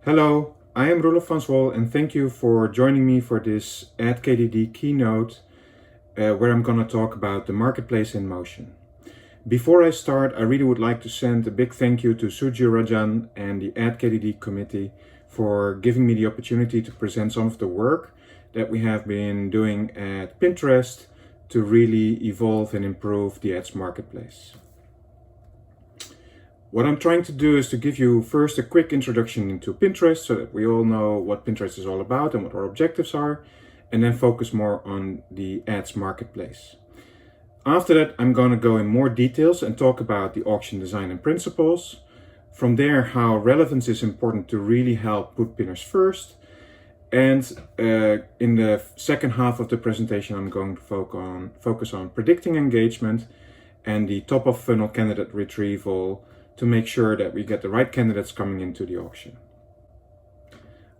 Hello, I am Roelof van Zwol and thank you for joining me for this AdKDD keynote where I'm going to talk about the marketplace in motion. Before I start, I really would like to send a big thank you to Suji Rajan and the AdKDD committee for giving me the opportunity to present some of the work that we have been doing at Pinterest to really evolve and improve the ads marketplace. What I'm trying to do is to give you first a quick introduction into Pinterest so that we all know what Pinterest is all about and what our objectives are, and then focus more on the ads marketplace. After that, I'm going to go in more details and talk about the auction design and principles. From there, how relevance is important to really help put pinners first. And in the second half of the presentation, I'm going to focus on predicting engagement and the top of funnel candidate retrieval to make sure that we get the right candidates coming into the auction.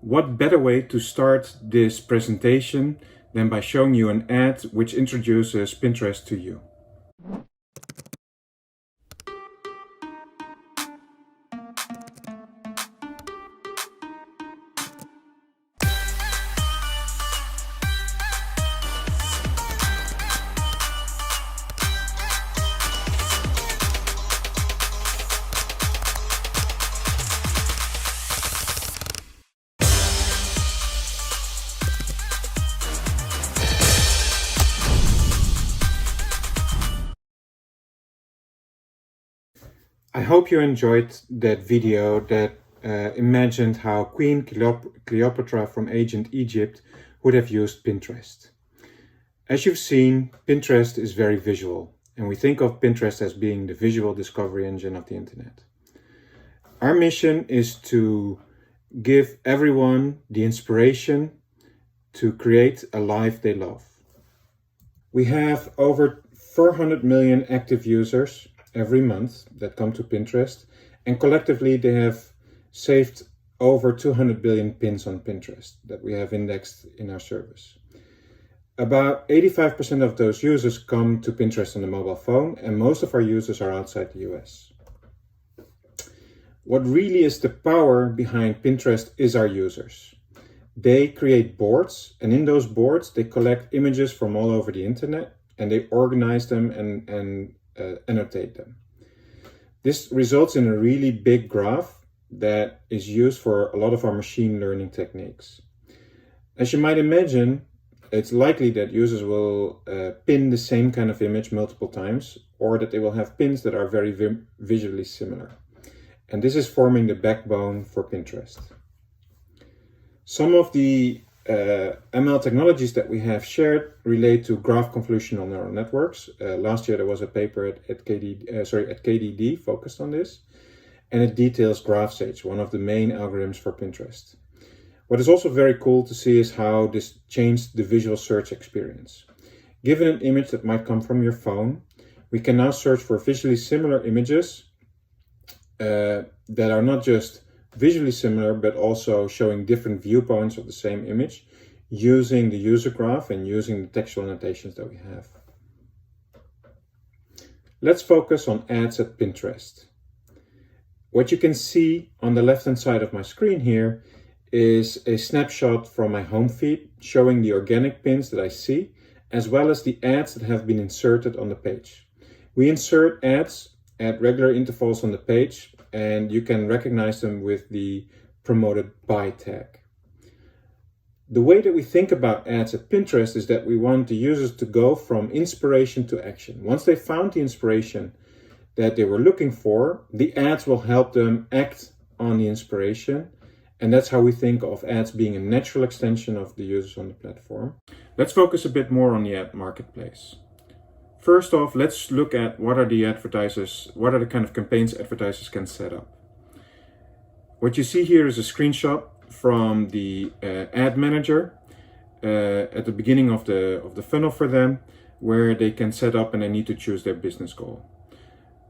What better way to start this presentation than by showing you an ad which introduces Pinterest to you. I hope you enjoyed that video that imagined how Queen Cleopatra from Ancient Egypt would have used Pinterest. As you've seen, Pinterest is very visual, and we think of Pinterest as being the visual discovery engine of the internet. Our mission is to give everyone the inspiration to create a life they love. We have over 400 million active users every month that come to Pinterest, and collectively they have saved over 200 billion pins on Pinterest that we have indexed in our service. About 85% of those users come to Pinterest on the mobile phone, and most of our users are outside the US. What really is the power behind Pinterest is our users. They create boards, and in those boards they collect images from all over the internet and they organize them and annotate them. This results in a really big graph that is used for a lot of our machine learning techniques. As you might imagine, it's likely that users will pin the same kind of image multiple times, or that they will have pins that are very visually similar. And this is forming the backbone for Pinterest. Some of the ML technologies that we have shared relate to graph convolutional neural networks. Last year there was a paper at KDD focused on this, and it details GraphSage, one of the main algorithms for Pinterest. What is also very cool to see is how this changed the visual search experience. Given an image that might come from your phone, we can now search for visually similar images that are not just visually similar, but also showing different viewpoints of the same image using the user graph and using the textual annotations that we have. Let's focus on ads at Pinterest. What you can see on the left-hand side of my screen here is a snapshot from my home feed showing the organic pins that I see, as well as the ads that have been inserted on the page. We insert ads at regular intervals on the page, and you can recognize them with the promoted by tag. The way that we think about ads at Pinterest is that we want the users to go from inspiration to action. Once they found the inspiration that they were looking for, the ads will help them act on the inspiration. And that's how we think of ads being a natural extension of the users on the platform. Let's focus a bit more on the ad marketplace. First off, let's look at what are the kind of campaigns advertisers can set up. What you see here is a screenshot from the ad manager at the beginning of the funnel for them, where they can set up and they need to choose their business goal.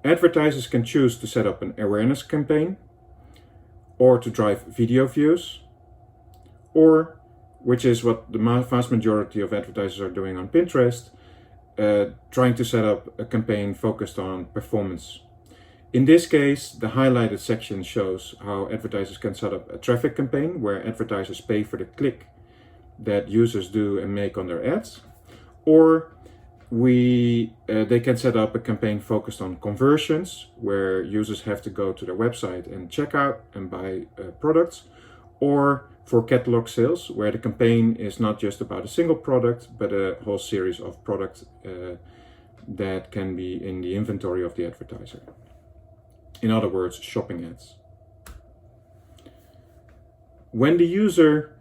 Advertisers can choose to set up an awareness campaign, or to drive video views, or, which is what the vast majority of advertisers are doing on Pinterest, trying to set up a campaign focused on performance. In this case, the highlighted section shows how advertisers can set up a traffic campaign where advertisers pay for the click that users do and make on their ads, or they can set up a campaign focused on conversions where users have to go to their website and check out and buy products, or for catalog sales where the campaign is not just about a single product but a whole series of products that can be in the inventory of the advertiser. In other words, shopping ads. When the user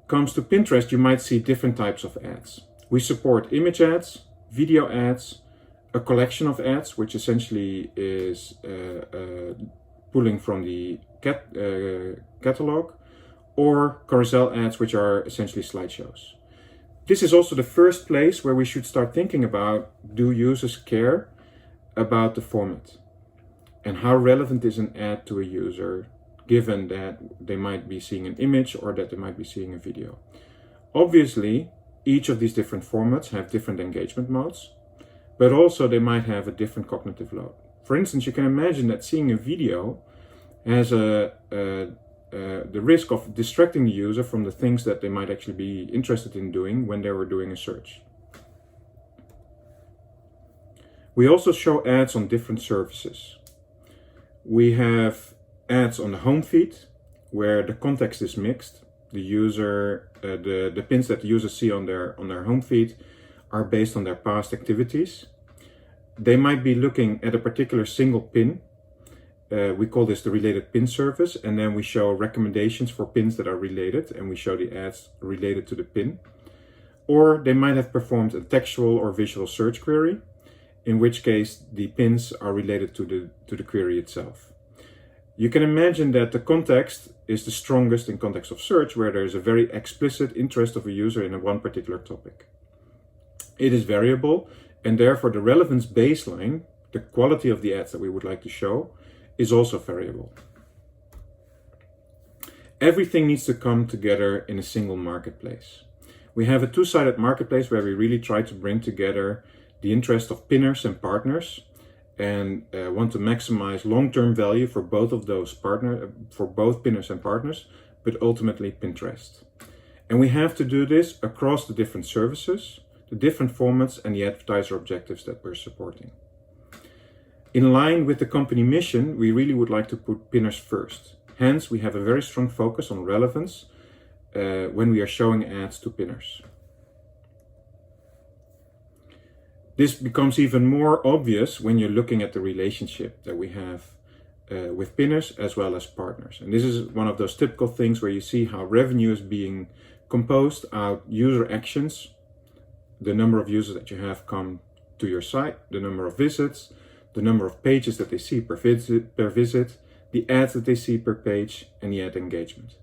comes to Pinterest, you might see different types of ads. We support image ads, video ads, a collection of ads, which essentially is pulling from the catalog, or carousel ads, which are essentially slideshows. This is also the first place where we should start thinking about, do users care about the format? And how relevant is an ad to a user, given that they might be seeing an image or that they might be seeing a video? Obviously, each of these different formats have different engagement modes, but also they might have a different cognitive load. For instance, you can imagine that seeing a video has the risk of distracting the user from the things that they might actually be interested in doing when they were doing a search. We also show ads on different services. We have ads on the home feed, where the context is mixed. The user, the pins that the users see on their home feed are based on their past activities. They might be looking at a particular single pin. We call this the related pin service, and then we show recommendations for pins that are related, and we show the ads related to the pin. Or they might have performed a textual or visual search query, in which case the pins are related to the query itself. You can imagine that the context is the strongest in context of search, where there is a very explicit interest of a user in one particular topic. It is variable, and therefore the relevance baseline, the quality of the ads that we would like to show, is also variable. Everything needs to come together in a single marketplace. We have a two-sided marketplace where we really try to bring together the interest of pinners and partners, and want to maximize long-term value for both of those for both pinners and partners, but ultimately Pinterest. And we have to do this across the different services, the different formats, and the advertiser objectives that we're supporting. In line with the company mission, we really would like to put pinners first. Hence, we have a very strong focus on relevance when we are showing ads to pinners. This becomes even more obvious when you're looking at the relationship that we have with pinners as well as partners. And this is one of those typical things where you see how revenue is being composed out user actions, the number of users that you have come to your site, the number of visits, the number of pages that they see per visit, the ads that they see per page, and the ad engagement.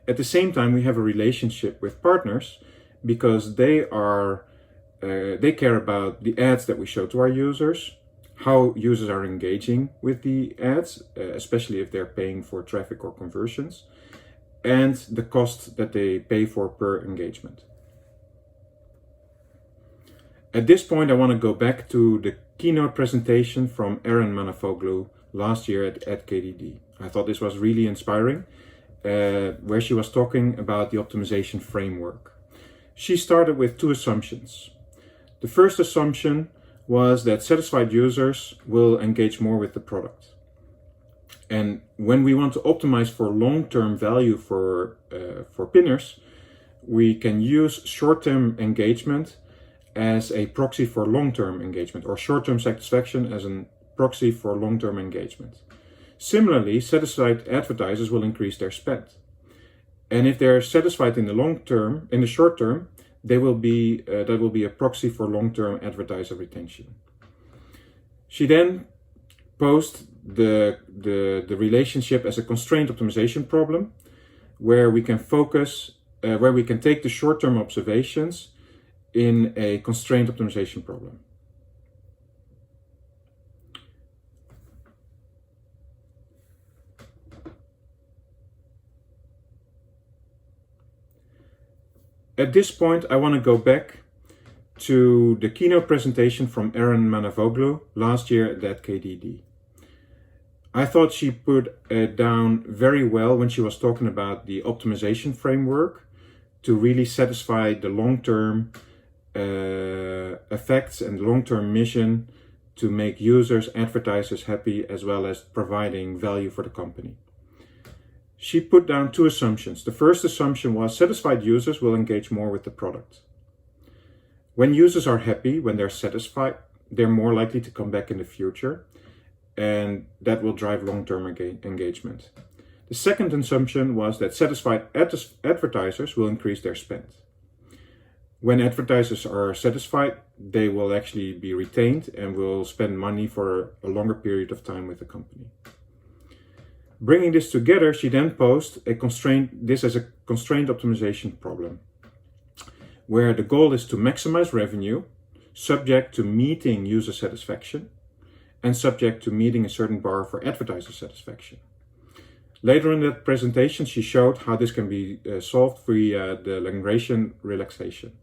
At the same time, we have a relationship with partners because they care about the ads that we show to our users, how users are engaging with the ads, especially if they're paying for traffic or conversions, and the cost that they pay for per engagement. At this point, I want to go back to the keynote presentation from Erin Manafoglu last year at AdKDD. I thought this was really inspiring, where she was talking about the optimization framework. She started with two assumptions. The first assumption was that satisfied users will engage more with the product. And when we want to optimize for long-term value for pinners, we can use short-term engagement as a proxy for long-term engagement, or short-term satisfaction as a proxy for long-term engagement. Similarly, satisfied advertisers will increase their spend. And if they're satisfied in the short term, that will be a proxy for long-term advertiser retention. She then posed the relationship as a constraint optimization problem, where we can take the short-term observations in a constraint optimization problem. At this point, I want to go back to the keynote presentation from Erin Manafoglu last year at AdKDD. I thought she put it down very well when she was talking about the optimization framework to really satisfy the long-term effects and long-term mission to make users, advertisers happy, as well as providing value for the company. She put down two assumptions. The first assumption was satisfied users will engage more with the product. When users are happy, when they're satisfied, they're more likely to come back in the future, and that will drive long-term engagement. The second assumption was that satisfied advertisers will increase their spend. When advertisers are satisfied, they will actually be retained and will spend money for a longer period of time with the company. Bringing this together, she then posed this as a constraint optimization problem, where the goal is to maximize revenue, subject to meeting user satisfaction, and subject to meeting a certain bar for advertiser satisfaction. Later in that presentation, she showed how this can be solved via the Lagrangian relaxation.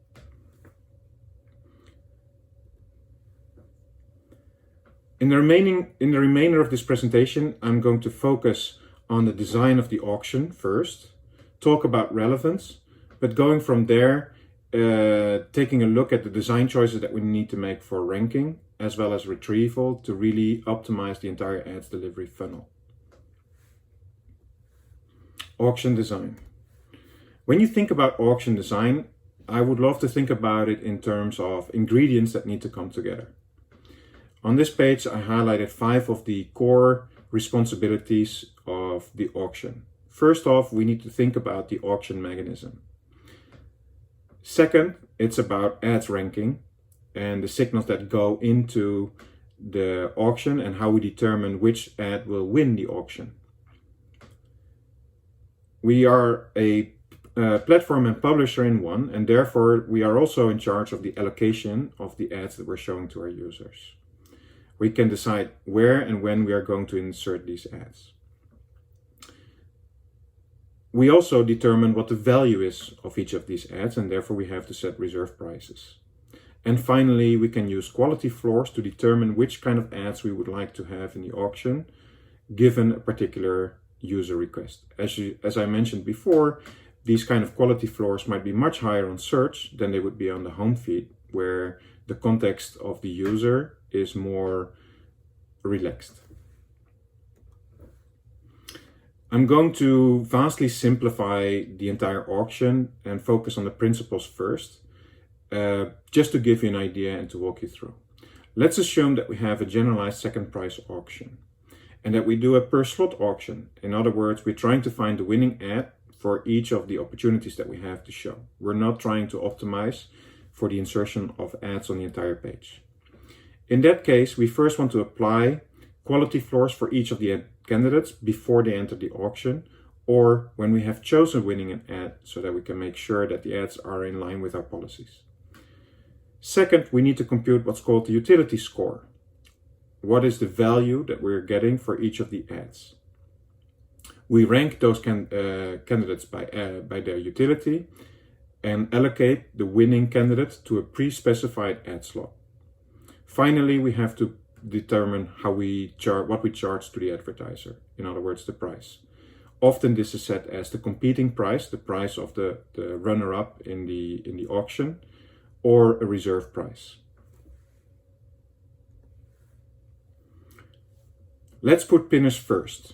In the remainder of this presentation, I'm going to focus on the design of the auction first, talk about relevance, but going from there, taking a look at the design choices that we need to make for ranking, as well as retrieval, to really optimize the entire ads delivery funnel. Auction design. When you think about auction design, I would love to think about it in terms of ingredients that need to come together. On this page, I highlighted 5 of the core responsibilities of the auction. First off, we need to think about the auction mechanism. Second, it's about ads ranking and the signals that go into the auction and how we determine which ad will win the auction. We are a platform and publisher in one, and therefore we are also in charge of the allocation of the ads that we're showing to our users. We can decide where and when we are going to insert these ads. We also determine what the value is of each of these ads, and therefore we have to set reserve prices. And finally, we can use quality floors to determine which kind of ads we would like to have in the auction, given a particular user request. As I mentioned before, these kind of quality floors might be much higher on search than they would be on the home feed, where the context of the user is more relaxed. I'm going to vastly simplify the entire auction and focus on the principles first, just to give you an idea and to walk you through. Let's assume that we have a generalized second price auction and that we do a per slot auction. In other words, we're trying to find the winning ad for each of the opportunities that we have to show. We're not trying to optimize for the insertion of ads on the entire page. In that case, we first want to apply quality floors for each of the ad candidates before they enter the auction, or when we have chosen winning an ad, so that we can make sure that the ads are in line with our policies. Second, we need to compute what's called the utility score. What is the value that we're getting for each of the ads? We rank those candidates by their utility and allocate the winning candidate to a pre-specified ad slot. Finally, we have to determine what we charge to the advertiser, in other words, the price. Often this is set as the competing price, the price of the runner-up in the auction, or a reserve price. Let's put pinners first.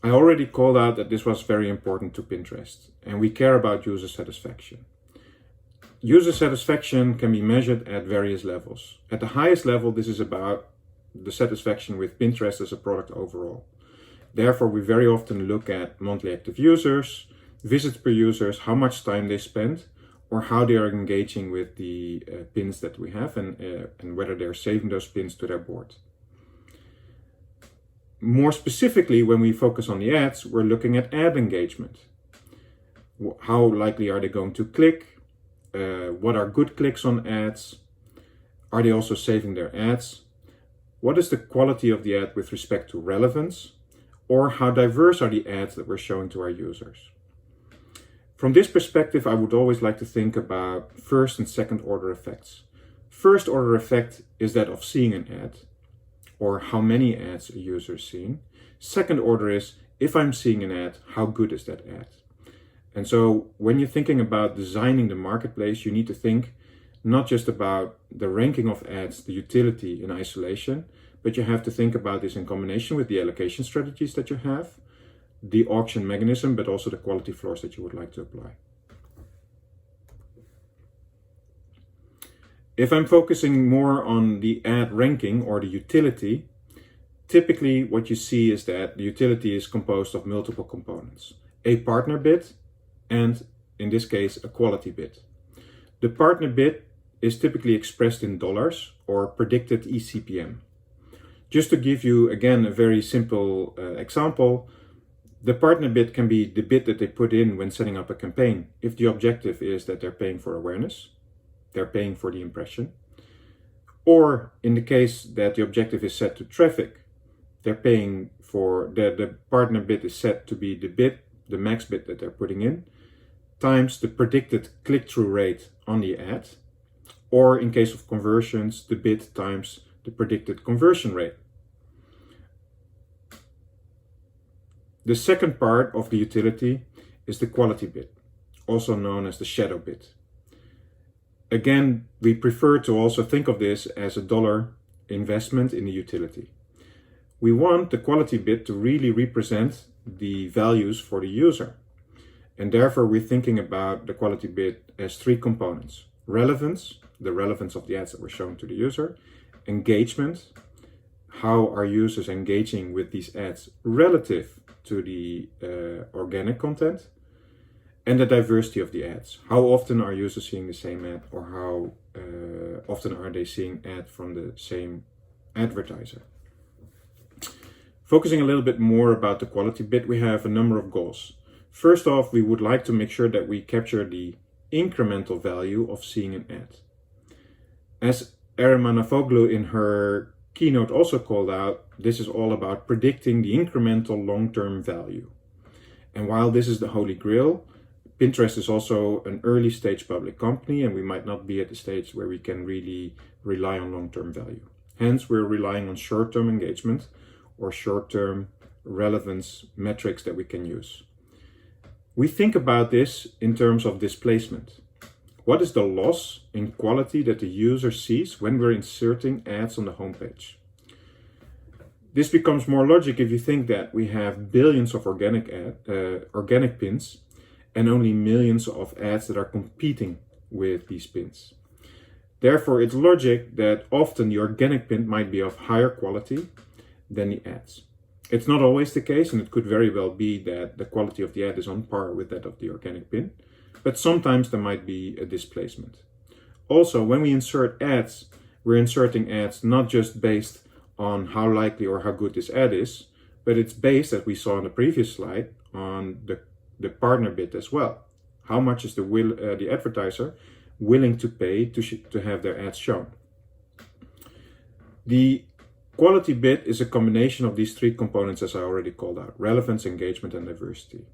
I already called out that this was very important to Pinterest, and we care about user satisfaction. User satisfaction can be measured at various levels. At the highest level, this is about the satisfaction with Pinterest as a product overall. Therefore, we very often look at monthly active users, visits per users, how much time they spend, or how they are engaging with the pins that we have, and whether they're saving those pins to their board. More specifically, when we focus on the ads, we're looking at ad engagement. How likely are they going to click? What are good clicks on ads? Are they also saving their ads? What is the quality of the ad with respect to relevance? Or how diverse are the ads that we're showing to our users? From this perspective, I would always like to think about first and second order effects. First order effect is that of seeing an ad, or how many ads a user is seeing. Second order is, if I'm seeing an ad, how good is that ad? And so when you're thinking about designing the marketplace, you need to think not just about the ranking of ads, the utility in isolation, but you have to think about this in combination with the allocation strategies that you have, the auction mechanism, but also the quality floors that you would like to apply. If I'm focusing more on the ad ranking or the utility, typically what you see is that the utility is composed of multiple components. A partner bid and, in this case, a quality bid. The partner bid is typically expressed in dollars or predicted eCPM. Just to give you, again, a very simple example, the partner bid can be the bid that they put in when setting up a campaign. If the objective is that they're paying for awareness, they're paying for the impression. Or in the case that the objective is set to traffic, they're paying for, the partner bid is set to be the bid, the max bid that they're putting in, times the predicted click-through rate on the ad. Or in case of conversions, the bid times the predicted conversion rate. The second part of the utility is the quality bid, also known as the shadow bid. Again, we prefer to also think of this as a dollar investment in the utility. We want the quality bid to really represent the values for the user. And therefore, we're thinking about the quality bid as three components. Relevance, the relevance of the ads that were shown to the user. Engagement, how are users engaging with these ads relative to the organic content. And the diversity of the ads. How often are users seeing the same ad, or how often are they seeing ad from the same advertiser? Focusing a little bit more about the quality bid, we have a number of goals. First off, we would like to make sure that we capture the incremental value of seeing an ad. As Eremanafoglu in her keynote also called out, this is all about predicting the incremental long-term value. And while this is the holy grail, Pinterest is also an early stage public company, and we might not be at the stage where we can really rely on long-term value. Hence, we're relying on short-term engagement or short-term relevance metrics that we can use. We think about this in terms of displacement. What is the loss in quality that the user sees when we're inserting ads on the homepage? This becomes more logic if you think that we have billions of organic pins and only millions of ads that are competing with these pins. Therefore, it's logic that often the organic pin might be of higher quality than the ads. It's not always the case, and it could very well be that the quality of the ad is on par with that of the organic pin, but sometimes there might be a displacement. Also, when we insert ads, we're inserting ads not just based on how likely or how good this ad is, but it's based, as we saw in the previous slide, on the partner bid as well. How much is the advertiser willing to pay to have their ads shown? The quality bid is a combination of these three components, as I already called out: relevance, engagement, and diversity.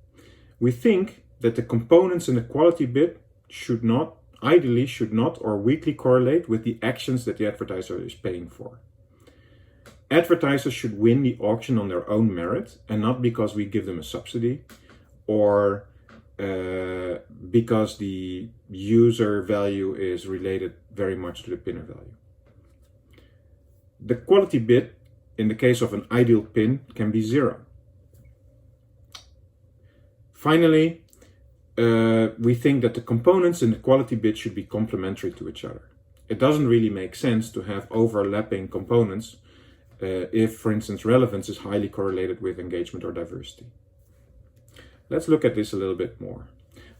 We think that the components in the quality bid ideally should not or weakly correlate with the actions that the advertiser is paying for. Advertisers should win the auction on their own merit and not because we give them a subsidy or because the user value is related very much to the pinner value. The quality bid, in the case of an ideal pin, can be 0. Finally, we think that the components in the quality bid should be complementary to each other. It doesn't really make sense to have overlapping components if, for instance, relevance is highly correlated with engagement or diversity. Let's look at this a little bit more.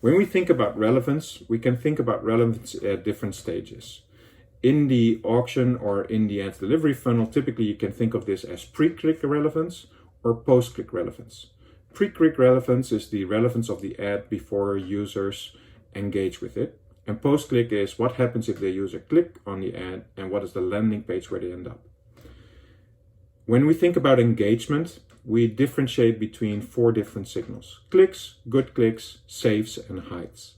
When we think about relevance, we can think about relevance at different stages. In the auction or in the ad delivery funnel, typically you can think of this as pre-click relevance or post-click relevance. Pre-click relevance is the relevance of the ad before users engage with it. And post-click is what happens if the user click on the ad and what is the landing page where they end up. When we think about engagement, we differentiate between 4 different signals: clicks, good clicks, saves, and hides.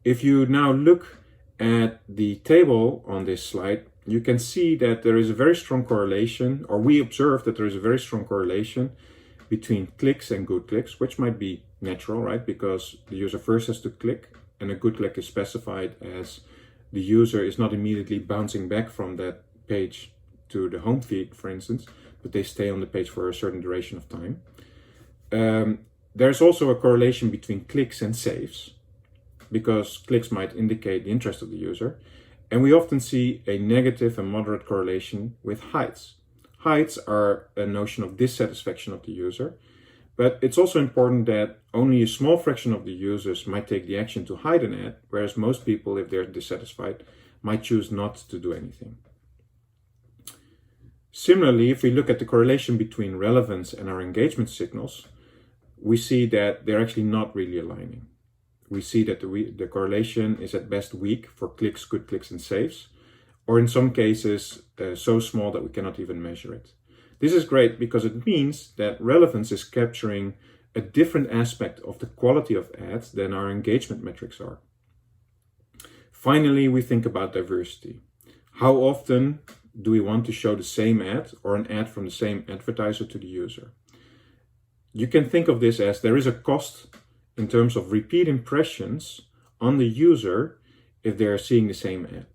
If you now look at the table on this slide, you can see that there is a very strong correlation, or we observe that there is a very strong correlation between clicks and good clicks, which might be natural, right? Because the user first has to click, and a good click is specified as the user is not immediately bouncing back from that page to the home feed, for instance, but they stay on the page for a certain duration of time. There's also a correlation between clicks and saves, because clicks might indicate the interest of the user. And we often see a negative and moderate correlation with hides. Hides are a notion of dissatisfaction of the user, but it's also important that only a small fraction of the users might take the action to hide an ad, whereas most people, if they're dissatisfied, might choose not to do anything. Similarly, if we look at the correlation between relevance and our engagement signals, we see that they're actually not really aligning. We see that the correlation is at best weak for clicks, good clicks, and saves, or in some cases so small that we cannot even measure it. This is great because it means that relevance is capturing a different aspect of the quality of ads than our engagement metrics are. Finally, we think about diversity. How often do we want to show the same ad or an ad from the same advertiser to the user? You can think of this as there is a cost in terms of repeat impressions on the user if they are seeing the same ad.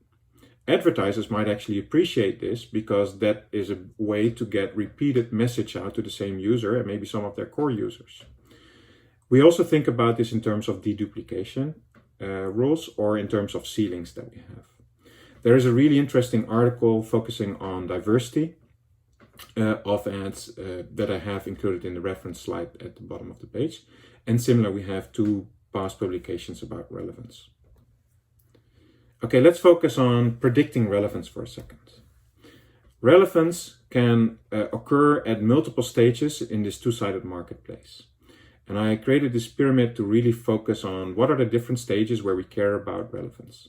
Advertisers might actually appreciate this because that is a way to get repeated message out to the same user and maybe some of their core users. We also think about this in terms of deduplication rules or in terms of ceilings that we have. There is a really interesting article focusing on diversity of ads that I have included in the reference slide at the bottom of the page. And similar, we have 2 past publications about relevance. Okay, let's focus on predicting relevance for a second. Relevance can occur at multiple stages in this two-sided marketplace. And I created this pyramid to really focus on what are the different stages where we care about relevance.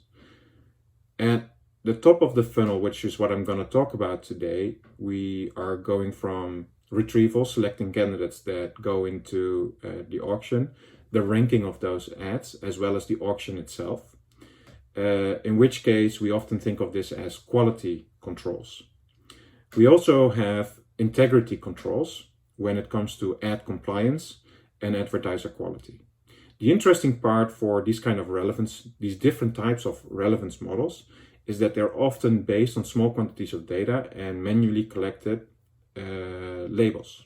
At the top of the funnel, which is what I'm going to talk about today, we are going from retrieval, selecting candidates that go into the auction, the ranking of those ads, as well as the auction itself. In which case, we often think of this as quality controls. We also have integrity controls when it comes to ad compliance and advertiser quality. The interesting part for these kind of relevance, these different types of relevance models, is that they're often based on small quantities of data and manually collected labels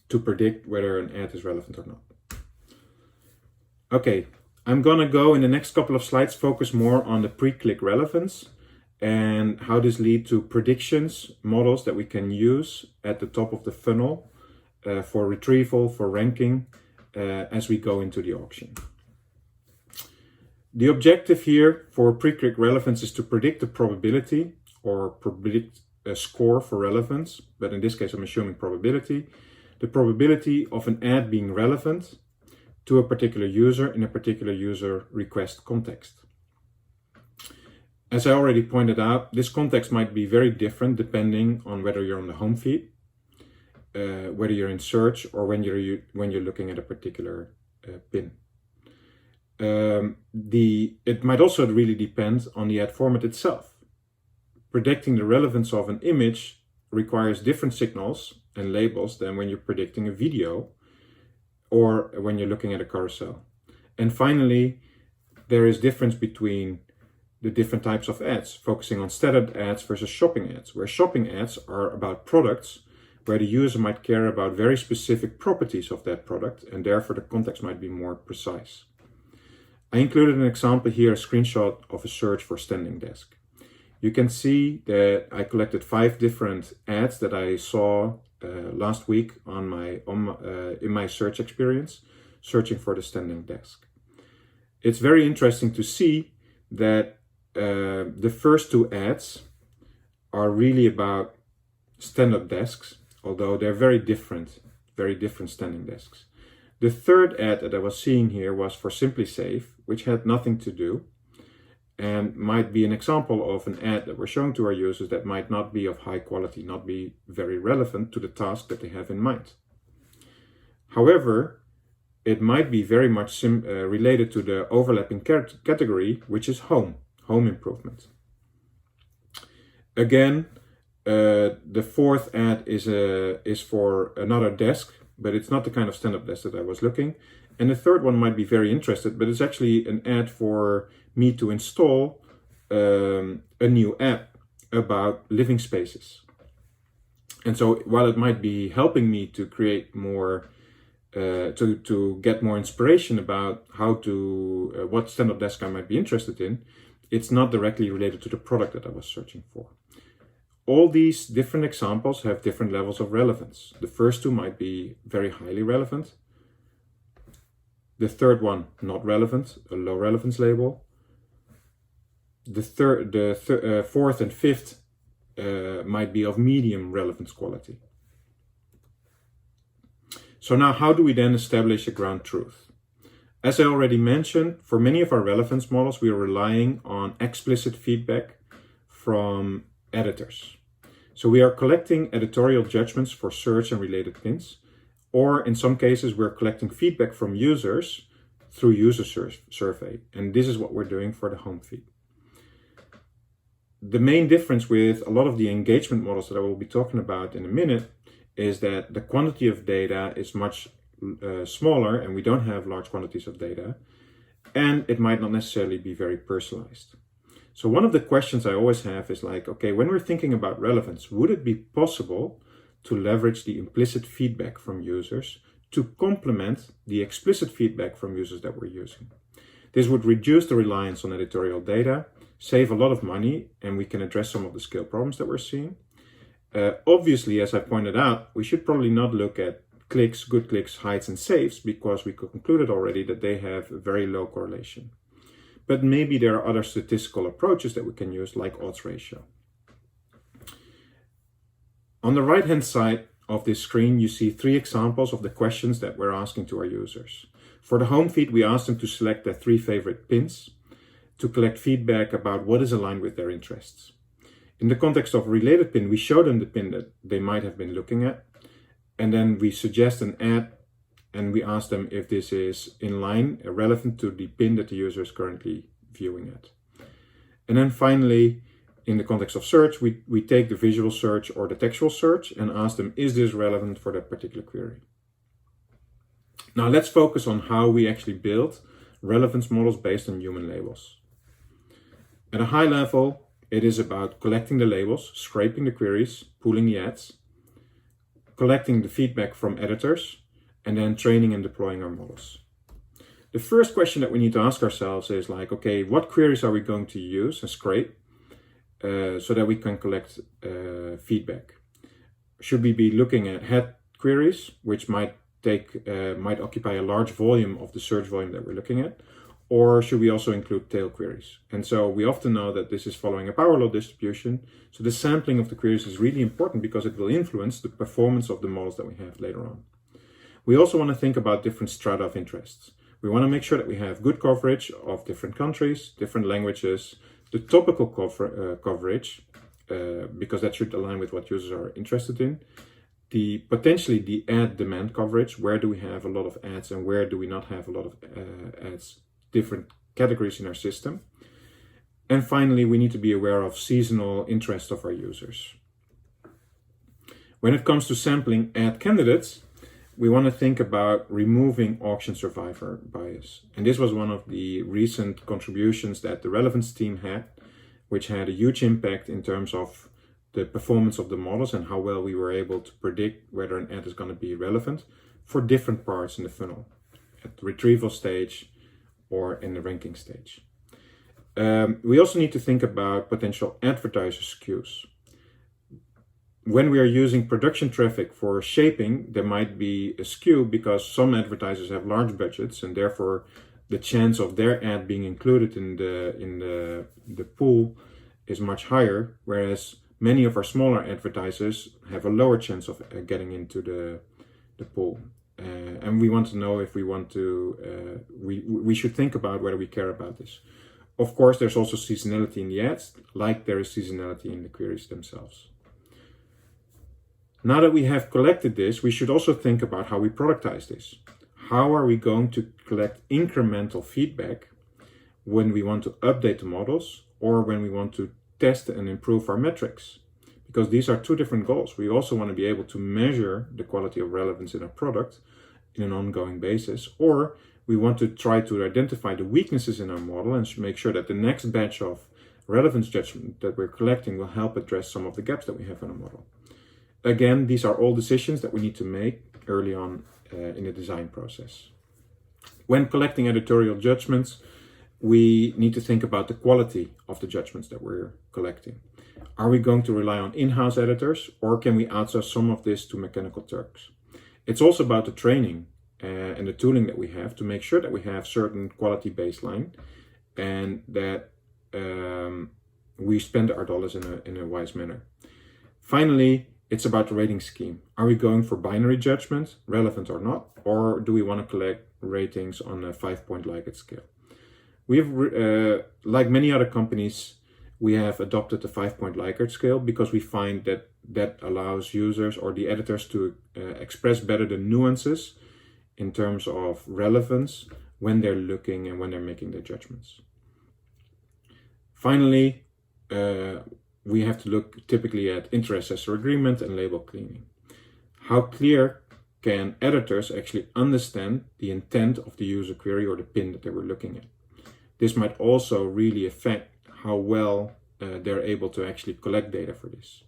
to predict whether an ad is relevant or not. Okay, I'm gonna go in the next couple of slides focus more on the pre-click relevance and how this leads to predictions models that we can use at the top of the funnel for retrieval, for ranking, as we go into the auction. The objective here for pre-click relevance is to predict the probability or predict a score for relevance, but in this case I'm assuming probability, the probability of an ad being relevant to a particular user in a particular user request context. As I already pointed out, this context might be very different depending on whether you're on the home feed, whether you're in search, or when you're looking at a particular pin. It might also really depend on the ad format itself. Predicting the relevance of an image requires different signals and labels than when you're predicting a video or when you're looking at a carousel. And finally, there is difference between the different types of ads, focusing on standard ads versus shopping ads, where shopping ads are about products, where the user might care about very specific properties of that product, and therefore the context might be more precise. I included an example here, a screenshot of a search for standing desk. You can see that I collected 5 different ads that I saw last week in my search experience, searching for the standing desk. It's very interesting to see that the first 2 ads are really about standard desks, although they're very different standing desks. The third ad that I was seeing here was for Simply Safe, which had nothing to do and might be an example of an ad that we're showing to our users that might not be of high quality, not be very relevant to the task that they have in mind. However, it might be very much related to the overlapping category, which is home improvement. Again, the fourth ad is for another desk, but it's not the kind of stand-up desk that I was looking. And the third one might be very interested, but it's actually an ad for me to install a new app about living spaces. And so while it might be helping me to create more, to get more inspiration about how to, what stand-up desk I might be interested in, it's not directly related to the product that I was searching for. All these different examples have different levels of relevance. The first two might be very highly relevant. The third one, not relevant, a low relevance label. The fourth and fifth might be of medium relevance quality. So now how do we then establish a ground truth? As I already mentioned, for many of our relevance models, we are relying on explicit feedback from editors. So we are collecting editorial judgments for search and related pins, or in some cases, we're collecting feedback from users through user survey. And this is what we're doing for the home feed. The main difference with a lot of the engagement models that I will be talking about in a minute is that the quantity of data is much smaller and we don't have large quantities of data, and it might not necessarily be very personalized. So one of the questions I always have is like, okay, when we're thinking about relevance, would it be possible to leverage the implicit feedback from users to complement the explicit feedback from users that we're using? This would reduce the reliance on editorial data, save a lot of money, and we can address some of the scale problems that we're seeing. Obviously, as I pointed out, we should probably not look at clicks, good clicks, hides, and saves, because we concluded already that they have a very low correlation. But maybe there are other statistical approaches that we can use, like odds ratio. On the right-hand side of this screen, you see 3 examples of the questions that we're asking to our users. For the home feed, we asked them to select their 3 favorite pins to collect feedback about what is aligned with their interests. In the context of related pin, we show them the pin that they might have been looking at, and then we suggest an ad, and we ask them if this is in line, relevant to the pin that the user is currently viewing at. And then finally, in the context of search, we take the visual search or the textual search and ask them, is this relevant for that particular query? Now let's focus on how we actually build relevance models based on human labels. At a high level, it is about collecting the labels, scraping the queries, pooling the ads, collecting the feedback from editors, and then training and deploying our models. The first question that we need to ask ourselves is like, okay, what queries are we going to use and scrape so that we can collect feedback? Should we be looking at head queries, which might occupy a large volume of the search volume that we're looking at? Or should we also include tail queries? And so we often know that this is following a power law distribution. So the sampling of the queries is really important because it will influence the performance of the models that we have later on. We also want to think about different strata of interests. We want to make sure that we have good coverage of different countries, different languages, the topical coverage, because that should align with what users are interested in. Potentially the ad demand coverage, where do we have a lot of ads and where do we not have a lot of ads, different categories in our system. And finally, we need to be aware of seasonal interests of our users. When it comes to sampling ad candidates, we want to think about removing auction survivor bias. And this was one of the recent contributions that the relevance team had, which had a huge impact in terms of the performance of the models and how well we were able to predict whether an ad is going to be relevant for different parts in the funnel, at the retrieval stage or in the ranking stage. We also need to think about potential advertiser skews. When we are using production traffic for shaping, there might be a skew because some advertisers have large budgets and therefore the chance of their ad being included in the pool is much higher, whereas many of our smaller advertisers have a lower chance of getting into the pool. And we want to know if we want to, we should think about whether we care about this. Of course, there's also seasonality in the ads, like there is seasonality in the queries themselves. Now that we have collected this, we should also think about how we productize this. How are we going to collect incremental feedback when we want to update the models or when we want to test and improve our metrics, because these are two different goals. We also want to be able to measure the quality of relevance in our product in an ongoing basis, or we want to try to identify the weaknesses in our model and make sure that the next batch of relevance judgment that we're collecting will help address some of the gaps that we have in our model. Again, these are all decisions that we need to make early on in the design process. When collecting editorial judgments, we need to think about the quality of the judgments that we're collecting. Are we going to rely on in-house editors, or can we outsource some of this to Mechanical Turks? It's also about the training and the tooling that we have to make sure that we have certain quality baseline and that we spend our dollars in a wise manner. Finally, it's about the rating scheme. Are we going for binary judgment, relevant or not, or do we want to collect ratings on a 5-point Likert scale? We have, like many other companies, we have adopted the 5-point Likert scale because we find that allows users or the editors to express better the nuances in terms of relevance when they're looking and when they're making their judgments. Finally, we have to look typically at inter-assessor agreement and label cleaning. How clear can editors actually understand the intent of the user query or the pin that they were looking at? This might also really affect how well they're able to actually collect data for this.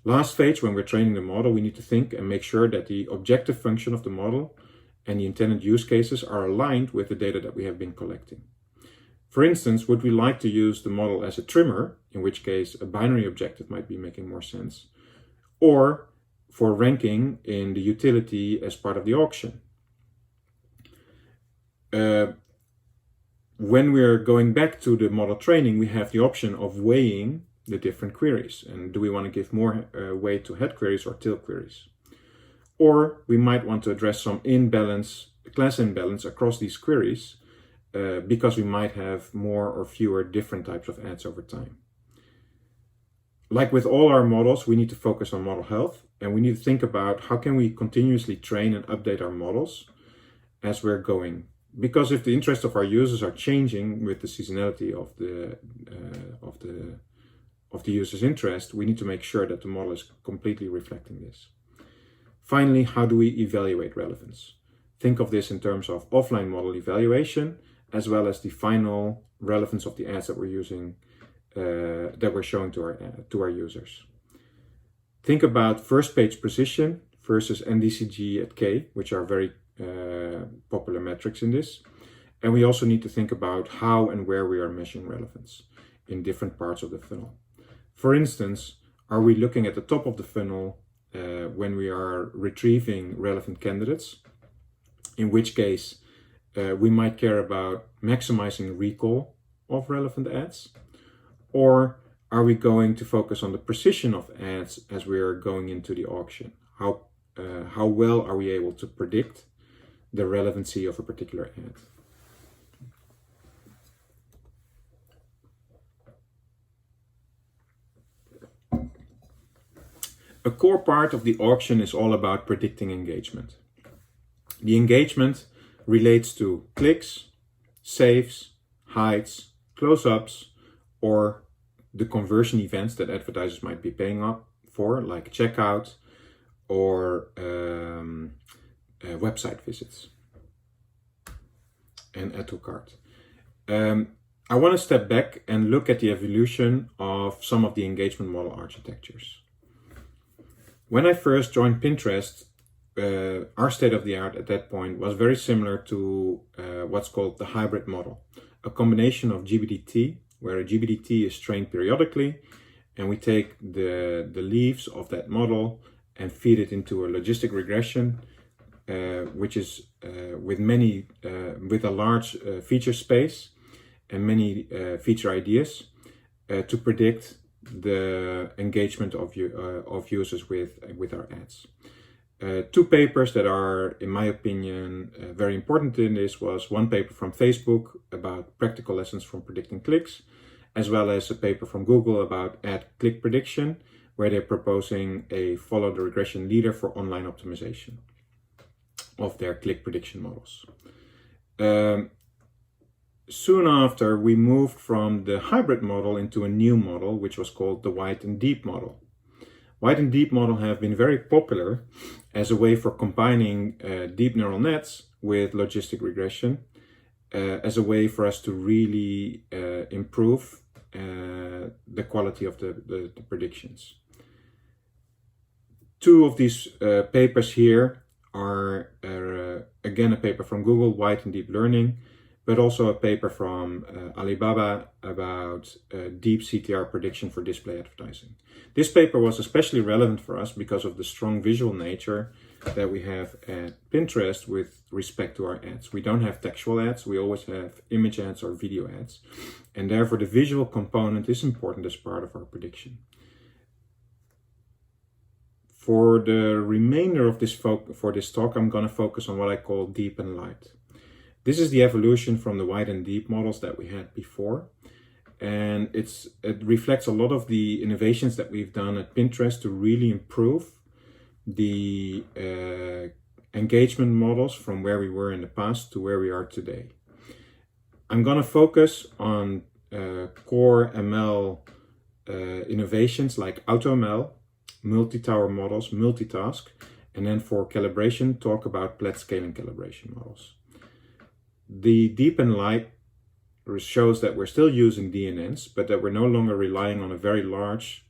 Last stage, when we're training the model, we need to think and make sure that the objective function of the model and the intended use cases are aligned with the data that we have been collecting. For instance, would we like to use the model as a trimmer, in which case a binary objective might be making more sense, or for ranking in the utility as part of the auction? When we're going back to the model training, we have the option of weighing the different queries. And do we want to give more weight to head queries or tail queries? Or we might want to address some class imbalance across these queries because we might have more or fewer different types of ads over time. Like with all our models, we need to focus on model health, and we need to think about how can we continuously train and update our models as we're going. Because if the interests of our users are changing with the seasonality of the user's interest, we need to make sure that the model is completely reflecting this. Finally, how do we evaluate relevance? Think of this in terms of offline model evaluation, as well as the final relevance of the ads that we're using, that we're showing to our users. Think about first page precision versus NDCG at K, which are very popular metrics in this. And we also need to think about how and where we are measuring relevance in different parts of the funnel. For instance, are we looking at the top of the funnel when we are retrieving relevant candidates? In which case, we might care about maximizing recall of relevant ads. Or are we going to focus on the precision of ads as we are going into the auction? How well are we able to predict the relevancy of a particular ad? A core part of the auction is all about predicting engagement. The engagement relates to clicks, saves, hides, close-ups, or the conversion events that advertisers might be paying up for, like checkout or website visits and add to cart. I want to step back and look at the evolution of some of the engagement model architectures. When I first joined Pinterest, our state of the art at that point was very similar to what's called the hybrid model, a combination of GBDT, where a GBDT is trained periodically, and we take the leaves of that model and feed it into a logistic regression, which is with a large feature space and many feature ideas to predict the engagement of users with our ads. Two papers that are, in my opinion, very important in this was one paper from Facebook about practical lessons from predicting clicks, as well as a paper from Google about ad click prediction, where they're proposing a follow the regression leader for online optimization of their click prediction models. soon after, we moved from the hybrid model into a new model, which was called the wide and deep model. Wide and deep model have been very popular as a way for combining deep neural nets with logistic regression, as a way for us to really improve the quality of the predictions. Two of these papers here are again a paper from Google, Wide and Deep Learning, but also a paper from Alibaba about deep CTR prediction for display advertising. This paper was especially relevant for us because of the strong visual nature that we have at Pinterest with respect to our ads. We don't have textual ads, we always have image ads or video ads, and therefore the visual component is important as part of our prediction. For the remainder of this talk, I'm going to focus on what I call deep and light. This is the evolution from the wide and deep models that we had before. And it reflects a lot of the innovations that we've done at Pinterest to really improve the engagement models from where we were in the past to where we are today. I'm going to focus on core ML innovations like AutoML, multi-tower models, multitask, and then for calibration, talk about plot scaling calibration models. The deep and light shows that we're still using DNNs, but that we're no longer relying on a very large,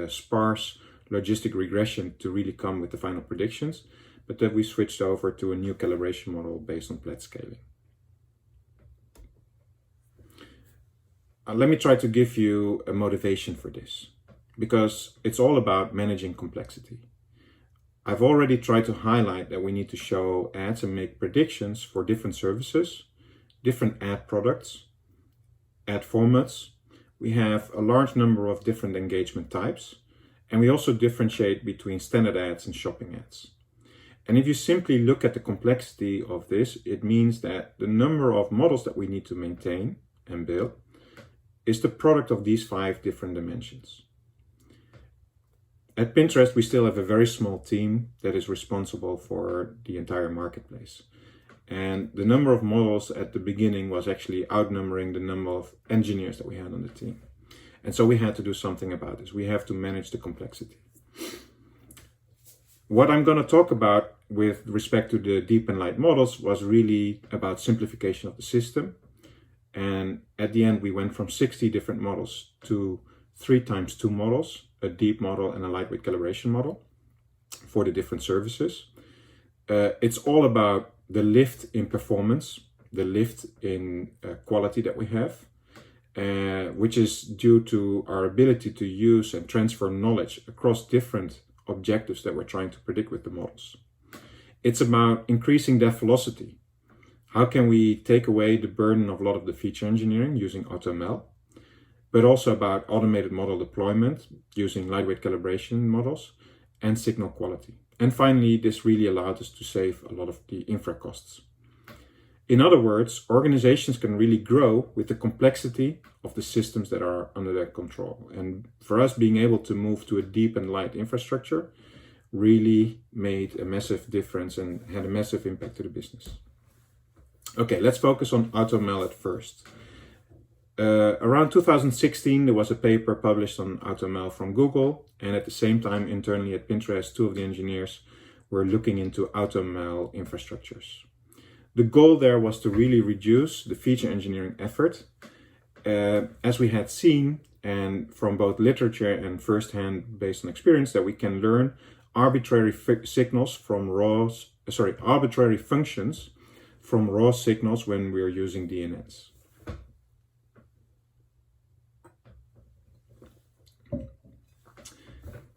sparse logistic regression to really come with the final predictions, but that we switched over to a new calibration model based on plot scaling. Let me try to give you a motivation for this, because it's all about managing complexity. I've already tried to highlight that we need to show ads and make predictions for different services, different ad products, ad formats. We have a large number of different engagement types, and we also differentiate between standard ads and shopping ads. And if you simply look at the complexity of this, it means that the number of models that we need to maintain and build is the product of these 5 different dimensions. At Pinterest, we still have a very small team that is responsible for the entire marketplace. And the number of models at the beginning was actually outnumbering the number of engineers that we had on the team. And so we had to do something about this. We have to manage the complexity. What I'm going to talk about with respect to the deep and light models was really about simplification of the system. And at the end, we went from 60 different models to 3 times 2 models, a deep model and a lightweight calibration model for the different services. It's all about the lift in performance, the lift in quality that we have, which is due to our ability to use and transfer knowledge across different objectives that we're trying to predict with the models. It's about increasing depth velocity. How can we take away the burden of a lot of the feature engineering using AutoML, but also about automated model deployment using lightweight calibration models and signal quality. And finally, this really allowed us to save a lot of the infra costs. In other words, organizations can really grow with the complexity of the systems that are under their control. And for us, being able to move to a deep and light infrastructure really made a massive difference and had a massive impact to the business. Okay, let's focus on AutoML at first. Around 2016, there was a paper published on AutoML from Google, and at the same time, internally at Pinterest, 2 of the engineers were looking into AutoML infrastructures. The goal there was to really reduce the feature engineering effort, as we had seen, and from both literature and first-hand based on experience, that we can learn arbitrary signals from arbitrary functions from raw signals when we are using DNNs.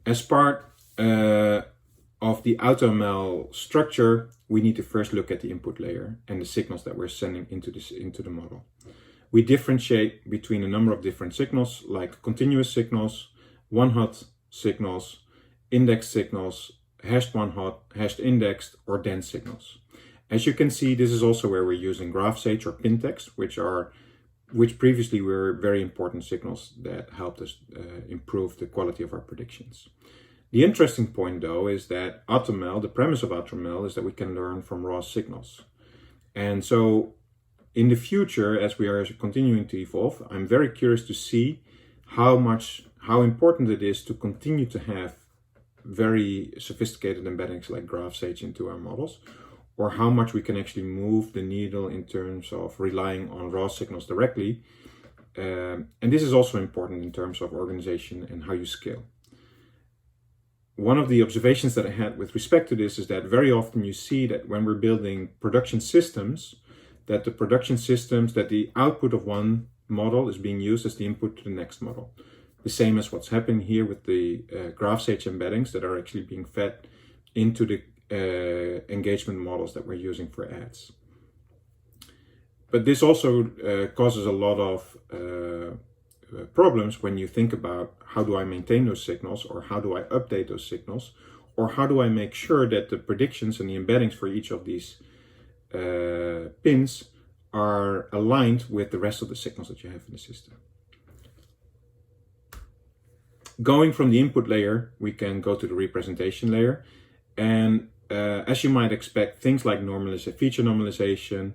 As part of the AutoML structure, we need to first look at the input layer and the signals that we're sending into the model. We differentiate between a number of different signals like continuous signals, one-hot signals, indexed signals, hashed one-hot, hashed indexed, or dense signals. As you can see, this is also where we're using GraphSage or Pintext, which previously were very important signals that helped us improve the quality of our predictions. The interesting point, though, is that AutoML, the premise of AutoML, is that we can learn from raw signals. And so In the future, as we are continuing to evolve, I'm very curious to see how important it is to continue to have very sophisticated embeddings like GraphSage into our models, or how much we can actually move the needle in terms of relying on raw signals directly. And this is also important in terms of organization and how you scale. One of the observations that I had with respect to this is that very often you see that when we're building production systems, that the output of one model is being used as the input to the next model. The same as what's happening here with the GraphSage embeddings that are actually being fed into the engagement models that we're using for ads. But this also causes a lot of problems when you think about how do I maintain those signals, or how do I update those signals, or how do I make sure that the predictions and the embeddings for each of these pins are aligned with the rest of the signals that you have in the system. Going from the input layer, we can go to the representation layer. And as you might expect, things like feature normalization,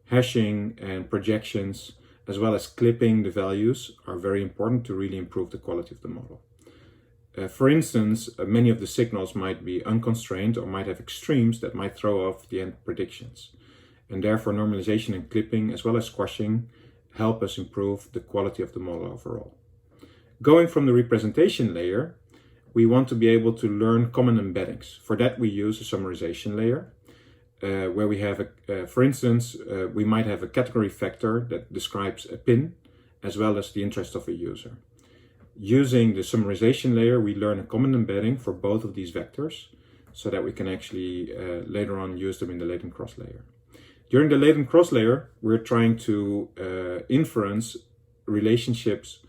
hashing, and projections, as well as clipping the values, are very important to really improve the quality of the model. For instance, many of the signals might be unconstrained or might have extremes that might throw off the end predictions. And therefore, normalization and clipping, as well as squashing, help us improve the quality of the model overall. Going from the representation layer, we want to be able to learn common embeddings. For that, we use a summarization layer, where we have, for instance, we might have a category factor that describes a pin, as well as the interest of a user. Using the summarization layer, we learn a common embedding for both of these vectors, so that we can actually later on use them in the latent cross layer. During the latent cross layer, we're trying to inference relationships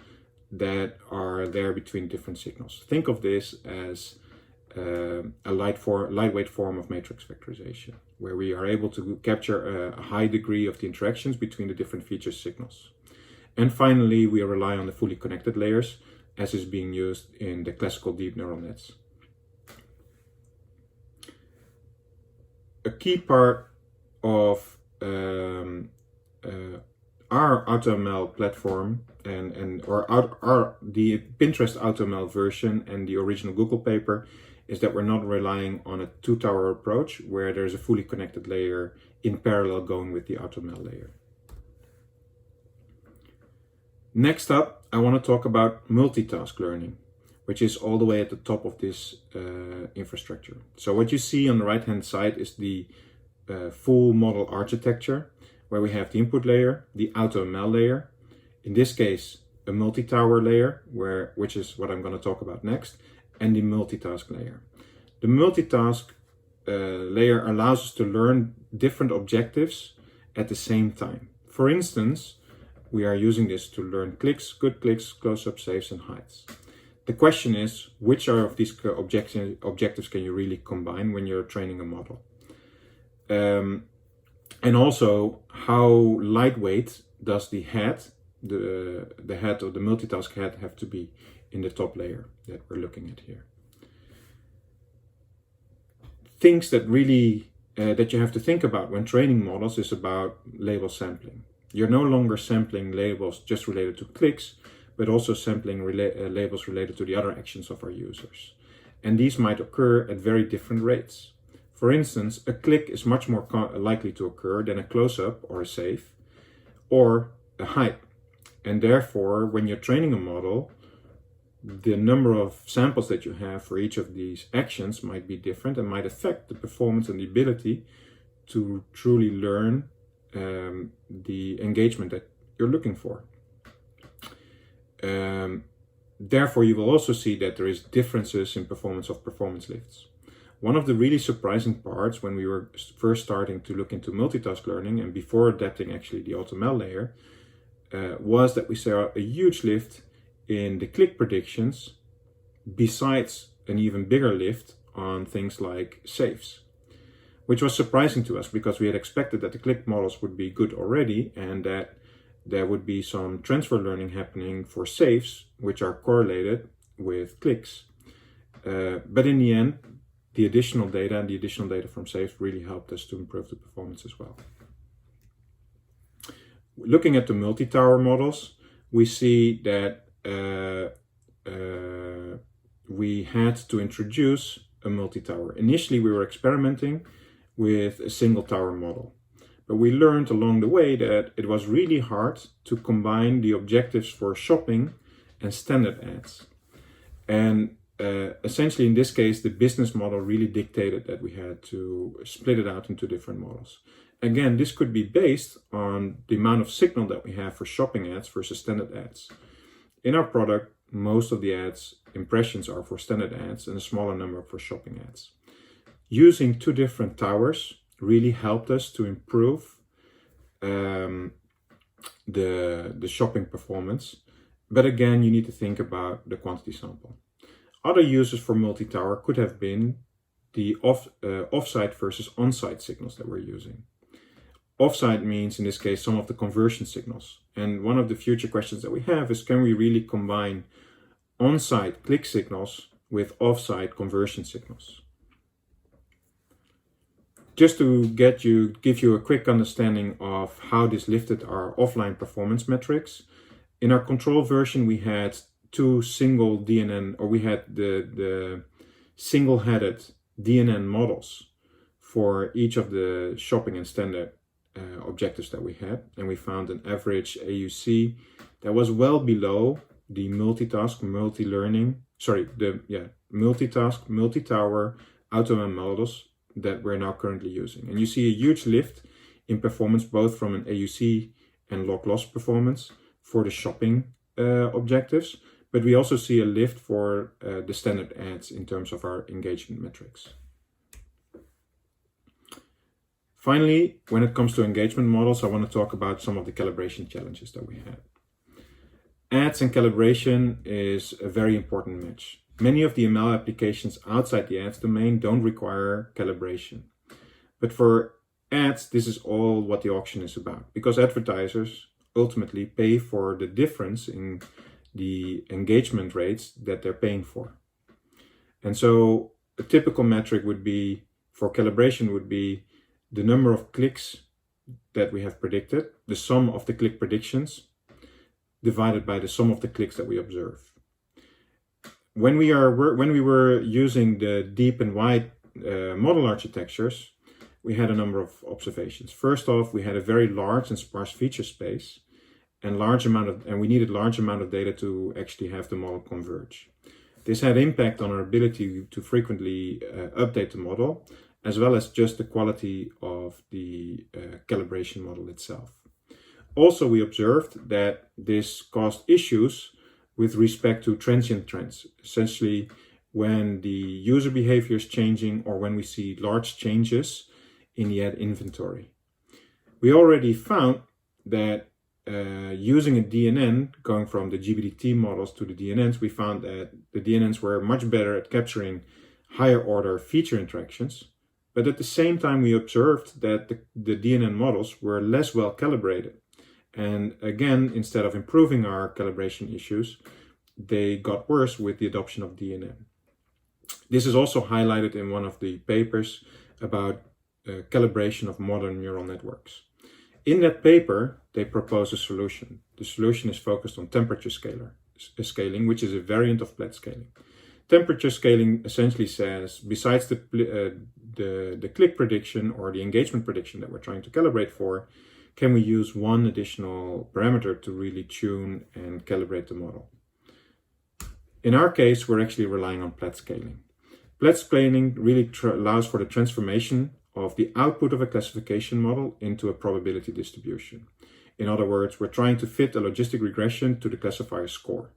that are there between different signals. Think of this as a lightweight form of matrix factorization, where we are able to capture a high degree of the interactions between the different feature signals. And finally, we rely on the fully connected layers, as is being used in the classical deep neural nets. A key part of our AutoML platform the Pinterest AutoML version and the original Google paper is that we're not relying on a two-tower approach where there's a fully connected layer in parallel going with the AutoML layer. Next up, I want to talk about multitask learning, which is all the way at the top of this infrastructure. So what you see on the right-hand side is the full model architecture, where we have the input layer, the AutoML layer, in this case a multi-tower layer, which is what I'm going to talk about next, and the multitask layer. The multitask layer allows us to learn different objectives at the same time. For instance, we are using this to learn clicks, good clicks, close-up, saves, and hides. The question is, which of these objectives can you really combine when you're training a model? And also, how lightweight does the head, the head of the multitask head, have to be in the top layer that we're looking at here? Things that really that you have to think about when training models is about label sampling. You're no longer sampling labels just related to clicks, but also sampling labels related to the other actions of our users. And these might occur at very different rates. For instance, a click is much more likely to occur than a close-up or a save or a hide. And therefore, when you're training a model, the number of samples that you have for each of these actions might be different and might affect the performance and the ability to truly learn the engagement that you're looking for. Therefore, you will also see that there is differences in performance of performance lifts. One of the really surprising parts when we were first starting to look into multitask learning and before adapting actually the AutoML layer was that we saw a huge lift in the click predictions, besides an even bigger lift on things like saves, which was surprising to us because we had expected that the click models would be good already and that there would be some transfer learning happening for saves, which are correlated with clicks. But in the end, the additional data and the additional data from saves really helped us to improve the performance as well. looking at the multi-tower models, we see that we had to introduce a multi-tower. Initially, we were experimenting with a single tower model, but we learned along the way that it was really hard to combine the objectives for shopping and standard ads. And essentially, in this case, the business model really dictated that we had to split it out into different models. Again, this could be based on the amount of signal that we have for shopping ads versus standard ads. In our product, most of the ads impressions are for standard ads and a smaller number for shopping ads. Using two different towers really helped us to improve the shopping performance. But again, you need to think about the quantity sample. Other uses for multi-tower could have been the offsite versus on-site signals that we're using. Offsite means, in this case, some of the conversion signals. And one of the future questions that we have is, can we really combine on-site click signals with off-site conversion signals? Just to give you a quick understanding of how this lifted our offline performance metrics, in our control version, we had two single DNN, or we had the single-headed DNN models for each of the shopping and standard objectives that we had, and we found an average AUC that was well below the multitask, multi-tower auto-ML models that we're now currently using. And you see a huge lift in performance, both from an AUC and log loss performance for the shopping objectives, but we also see a lift for the standard ads in terms of our engagement metrics. Finally, when it comes to engagement models, I want to talk about some of the calibration challenges that we had. Ads and calibration is a very important match. Many of the ML applications outside the ads domain don't require calibration. But for ads, this is all what the auction is about, because advertisers ultimately pay for the difference in the engagement rates that they're paying for. And so a typical metric would be, for calibration, would be the number of clicks that we have predicted, the sum of the click predictions, divided by the sum of the clicks that we observe. When we were using the deep and wide model architectures, we had a number of observations. First off, we had a very large and sparse feature space, and we needed large amount of data to actually have the model converge. This had impact on our ability to frequently update the model, as well as just the quality of the calibration model itself. Also, we observed that this caused issues with respect to transient trends, essentially when the user behavior is changing or when we see large changes in the ad inventory. We already found that using a DNN, going from the GBDT models to the DNNs, we found that the DNNs were much better at capturing higher order feature interactions. But at the same time, we observed that the DNN models were less well calibrated. And again, instead of improving our calibration issues, they got worse with the adoption of DNN. This is also highlighted in one of the papers about calibration of modern neural networks. In that paper, they propose a solution. The solution is focused on temperature scaling, which is a variant of plot scaling. Temperature scaling essentially says, besides the click prediction or the engagement prediction that we're trying to calibrate for, can we use one additional parameter to really tune and calibrate the model? In our case, we're actually relying on plot scaling. Plot scaling really allows for the transformation of the output of a classification model into a probability distribution. In other words, we're trying to fit a logistic regression to the classifier score.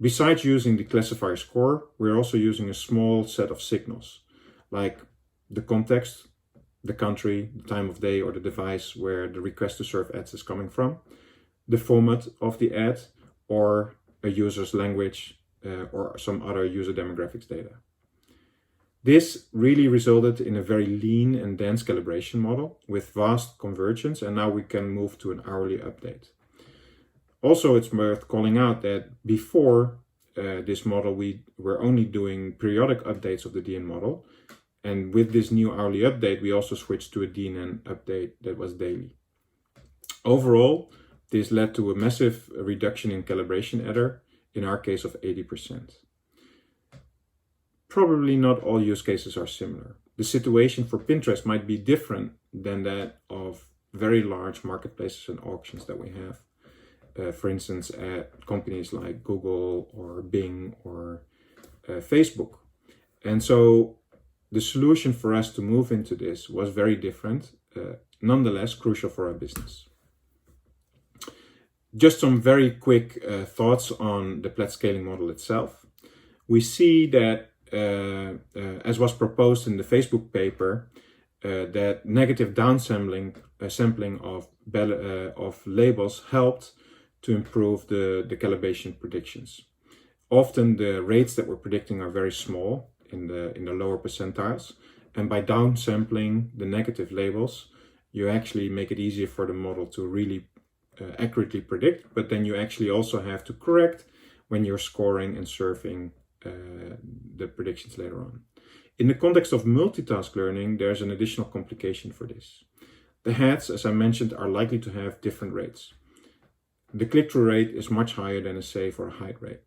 Besides using the classifier score, we're also using a small set of signals, like the context, the country, the time of day, or the device where the request to serve ads is coming from, the format of the ad, or a user's language, or some other user demographics data. This really resulted in a very lean and dense calibration model with vast convergence, and now we can move to an hourly update. Also, it's worth calling out that before this model, we were only doing periodic updates of the DN model. And with this new hourly update, we also switched to a DNN update that was daily. Overall, this led to a massive reduction in calibration error, in our case of 80%. Probably not all use cases are similar. The situation for Pinterest might be different than that of very large marketplaces and auctions that we have. For instance, at companies like Google or Bing or Facebook. And so the solution for us to move into this was very different, nonetheless crucial for our business. Just some very quick thoughts on the Plaid scaling model itself. We see that, as was proposed in the Facebook paper, that negative downsampling sampling of labels helped to improve the calibration predictions. Often the rates that we're predicting are very small in the lower percentiles, and by downsampling the negative labels, you actually make it easier for the model to really accurately predict, but then you actually also have to correct when you're scoring and surfing the predictions later on. In the context of multitask learning, there's an additional complication for this. The heads, as I mentioned, are likely to have different rates. The click-through rate is much higher than a save or a hide rate.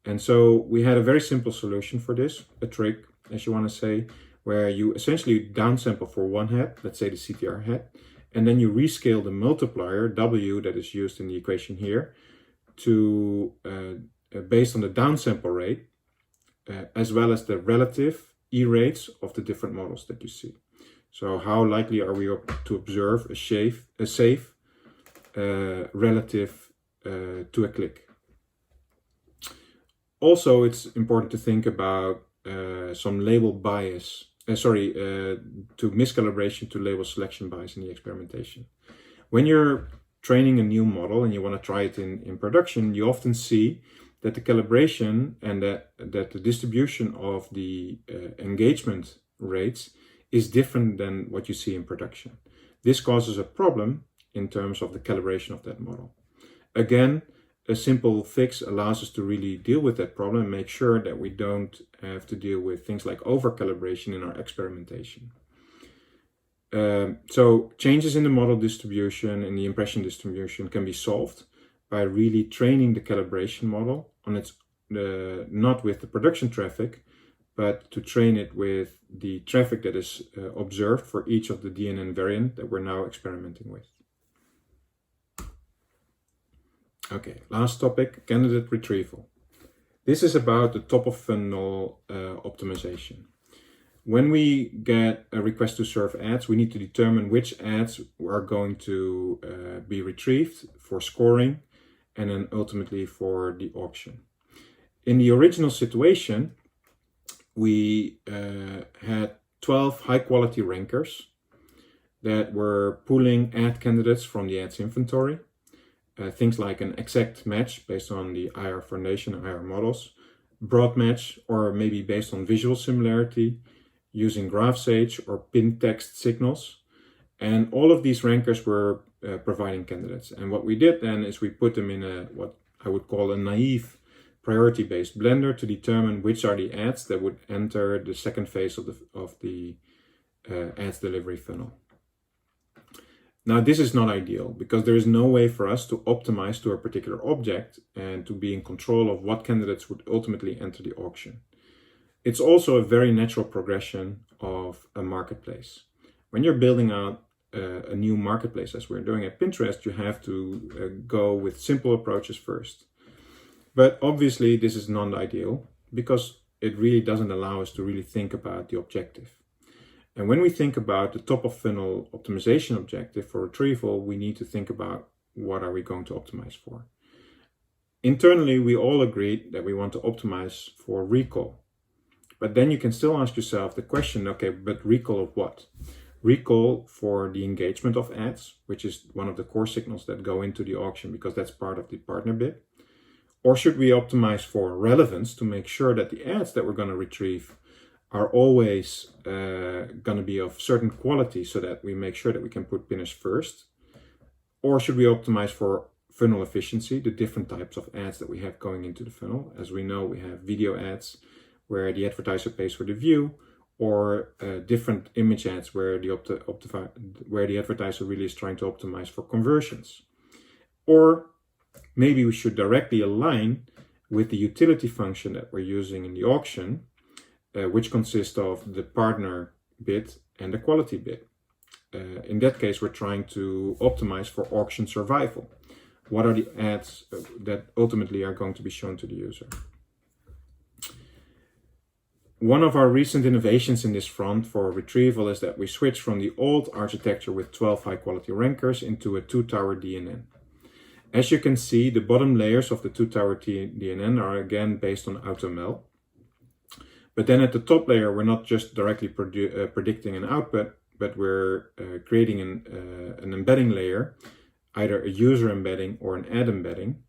And so we had a very simple solution for this, a trick, as you want to say, where you essentially downsample for one head, let's say the CTR head, and then you rescale the multiplier, W, that is used in the equation here, to based on the downsample rate, as well as the relative E rates of the different models that you see. So how likely are we to observe a safe relative to a click? Also, it's important to think about some label bias, to miscalibration to label selection bias in the experimentation. When you're training a new model and you want to try it in production, you often see that the calibration and that the distribution of the engagement rates is different than what you see in production. This causes a problem in terms of the calibration of that model. Again, a simple fix allows us to really deal with that problem and make sure that we don't have to deal with things like over-calibration in our experimentation. So changes in the model distribution and the impression distribution can be solved by really training the calibration model on its not with the production traffic, but to train it with the traffic that is observed for each of the DNN variant that we're now experimenting with. Okay, last topic, candidate retrieval. This is about the top of funnel optimization. When we get a request to serve ads, we need to determine which ads are going to be retrieved for scoring and then ultimately for the auction. In the original situation, we had 12 high quality rankers that were pulling ad candidates from the ads inventory. Things like an exact match based on the IR foundation and IR models, broad match, or maybe based on visual similarity, using GraphSage or pin text signals. And all of these rankers were providing candidates. And what we did then is we put them in what I would call a naive priority-based blender to determine which are the ads that would enter the second phase of the ads delivery funnel. Now, this is not ideal because there is no way for us to optimize to a particular object and to be in control of what candidates would ultimately enter the auction. It's also a very natural progression of a marketplace. When you're building out a new marketplace, as we're doing at Pinterest, you have to go with simple approaches first. But obviously, this is not ideal because it really doesn't allow us to really think about the objective. And when we think about the top of funnel optimization objective for retrieval, we need to think about what are we going to optimize for. Internally, we all agreed that we want to optimize for recall. But then you can still ask yourself the question, okay, but recall of what? Recall for the engagement of ads, which is one of the core signals that go into the auction because that's part of the partner bid. Or should we optimize for relevance to make sure that the ads that we're going to retrieve are always going to be of certain quality so that we make sure that we can put pinners first? Or should we optimize for funnel efficiency, the different types of ads that we have going into the funnel? As we know, we have video ads where the advertiser pays for the view, or different image ads where the advertiser really is trying to optimize for conversions. Or maybe we should directly align with the utility function that we're using in the auction, which consists of the partner bid and the quality bid. In that case, we're trying to optimize for auction survival. What are the ads that ultimately are going to be shown to the user? One of our recent innovations in this front for retrieval is that we switched from the old architecture with 12 high-quality rankers into a two-tower DNN. As you can see, the bottom layers of the two-tower DNN are again based on AutoML. But then at the top layer, we're not just directly predicting an output, but we're creating an embedding layer, either a user embedding or an ad embedding,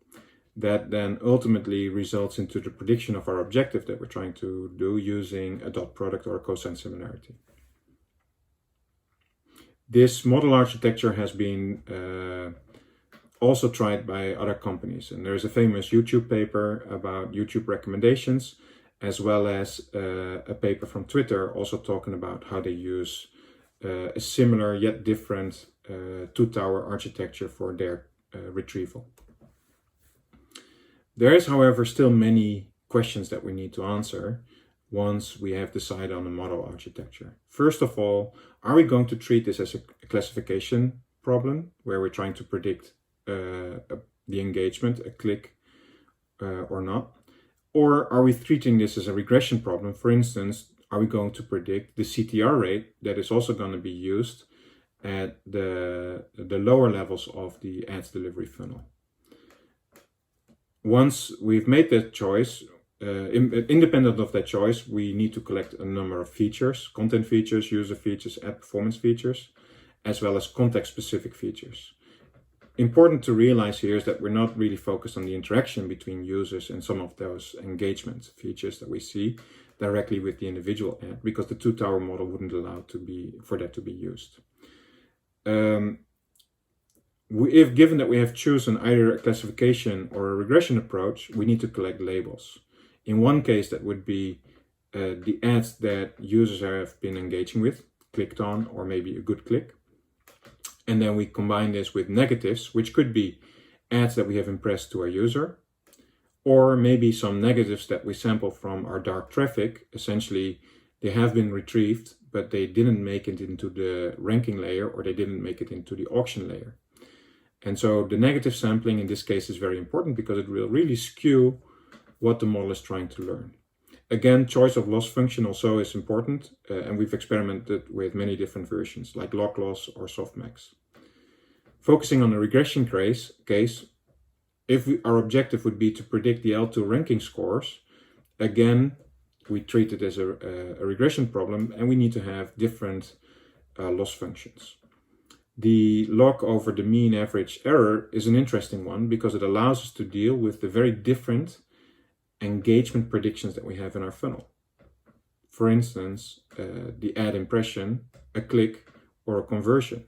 that then ultimately results into the prediction of our objective that we're trying to do using a dot product or a cosine similarity. This model architecture has been also tried by other companies, and there's a famous YouTube paper about YouTube recommendations, as well as a paper from Twitter also talking about how they use a similar yet different two-tower architecture for their retrieval. There is, however, still many questions that we need to answer once we have decided on a model architecture. First of all, are we going to treat this as a classification problem where we're trying to predict the engagement, a click or not? Or are we treating this as a regression problem? For instance, are we going to predict the CTR rate that is also going to be used at the lower levels of the ads delivery funnel? Once we've made that choice, independent of that choice, we need to collect a number of features, content features, user features, ad performance features, as well as context-specific features. Important to realize here is that we're not really focused on the interaction between users and some of those engagement features that we see directly with the individual ad, because the two-tower model wouldn't allow for that to be used. If given that we have chosen either a classification or a regression approach, we need to collect labels. In one case, that would be the ads that users have been engaging with, clicked on, or maybe a good click. And then we combine this with negatives, which could be ads that we have impressed to our user, or maybe some negatives that we sample from our dark traffic. Essentially, they have been retrieved, but they didn't make it into the ranking layer, or they didn't make it into the auction layer. And so the negative sampling in this case is very important because it will really skew what the model is trying to learn. Again, choice of loss function also is important, and we've experimented with many different versions like log loss or softmax. Focusing on the regression case, if our objective would be to predict the L2 ranking scores, again, we treat it as a regression problem, and we need to have different loss functions. The log over the mean average error is an interesting one because it allows us to deal with the very different engagement predictions that we have in our funnel. For instance, the ad impression, a click, or a conversion.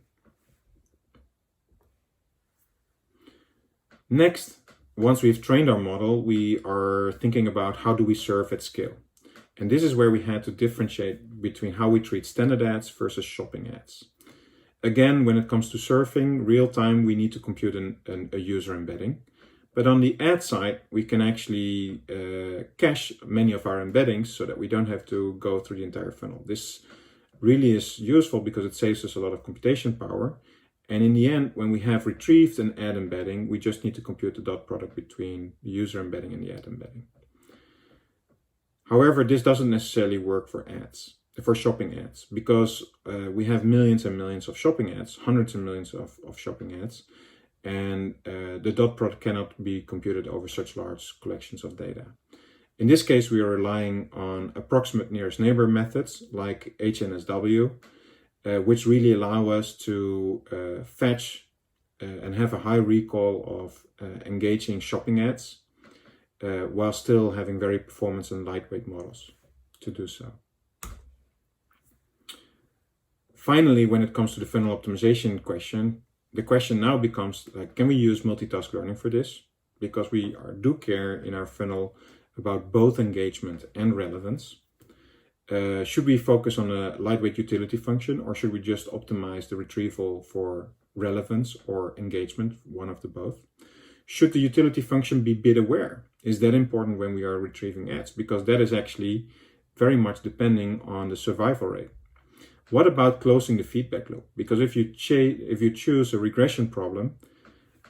Next, once we've trained our model, we are thinking about how do we serve at scale. And this is where we had to differentiate between how we treat standard ads versus shopping ads. Again, when it comes to surfing, real time, we need to compute a user embedding. But on the ad side, we can actually cache many of our embeddings so that we don't have to go through the entire funnel. This really is useful because it saves us a lot of computation power. And in the end, when we have retrieved an ad embedding, we just need to compute the dot product between the user embedding and the ad embedding. However, this doesn't necessarily work for ads, for shopping ads, because we have millions and millions of shopping ads, hundreds and millions of shopping ads, and the dot product cannot be computed over such large collections of data. In this case, we are relying on approximate nearest neighbor methods like HNSW, which really allow us to fetch and have a high recall of engaging shopping ads while still having very performance and lightweight models to do so. Finally, when it comes to the funnel optimization question, the question now becomes, like, can we use multitask learning for this? Because we do care in our funnel about both engagement and relevance. Should we focus on a lightweight utility function, or should we just optimize the retrieval for relevance or engagement, one of the both? Should the utility function be bit aware? Is that important when we are retrieving ads? Because that is actually very much depending on the survival rate. What about closing the feedback loop? Because if you choose a regression problem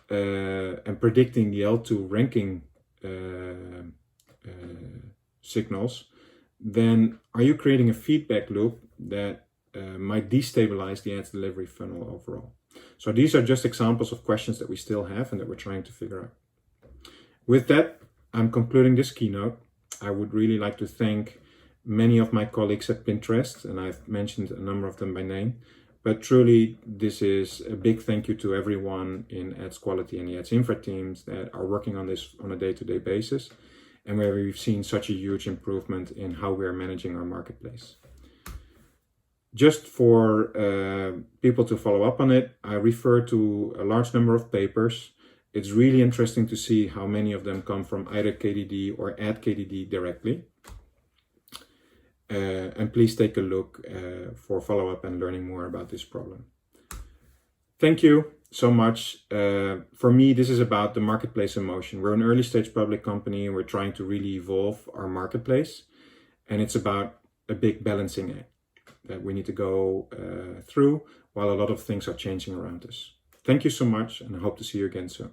and predicting the L2 ranking signals, then are you creating a feedback loop that might destabilize the ads delivery funnel overall? So these are just examples of questions that we still have and that we're trying to figure out. With that, I'm concluding this keynote. I would really like to thank many of my colleagues at Pinterest, and I've mentioned a number of them by name, but truly this is a big thank you to everyone in ads quality and the ads infra teams that are working on this on a day-to-day basis, and where we've seen such a huge improvement in how we are managing our marketplace. Just for people to follow up on it, I refer to a large number of papers. It's really interesting to see how many of them come from either KDD or AdKDD directly. And please take a look for follow-up and learning more about this problem. Thank you so much. For me, this is about the marketplace in motion. We're an early stage public company and we're trying to really evolve our marketplace. And it's about a big balancing act that we need to go through while a lot of things are changing around us. Thank you so much, and I hope to see you again soon.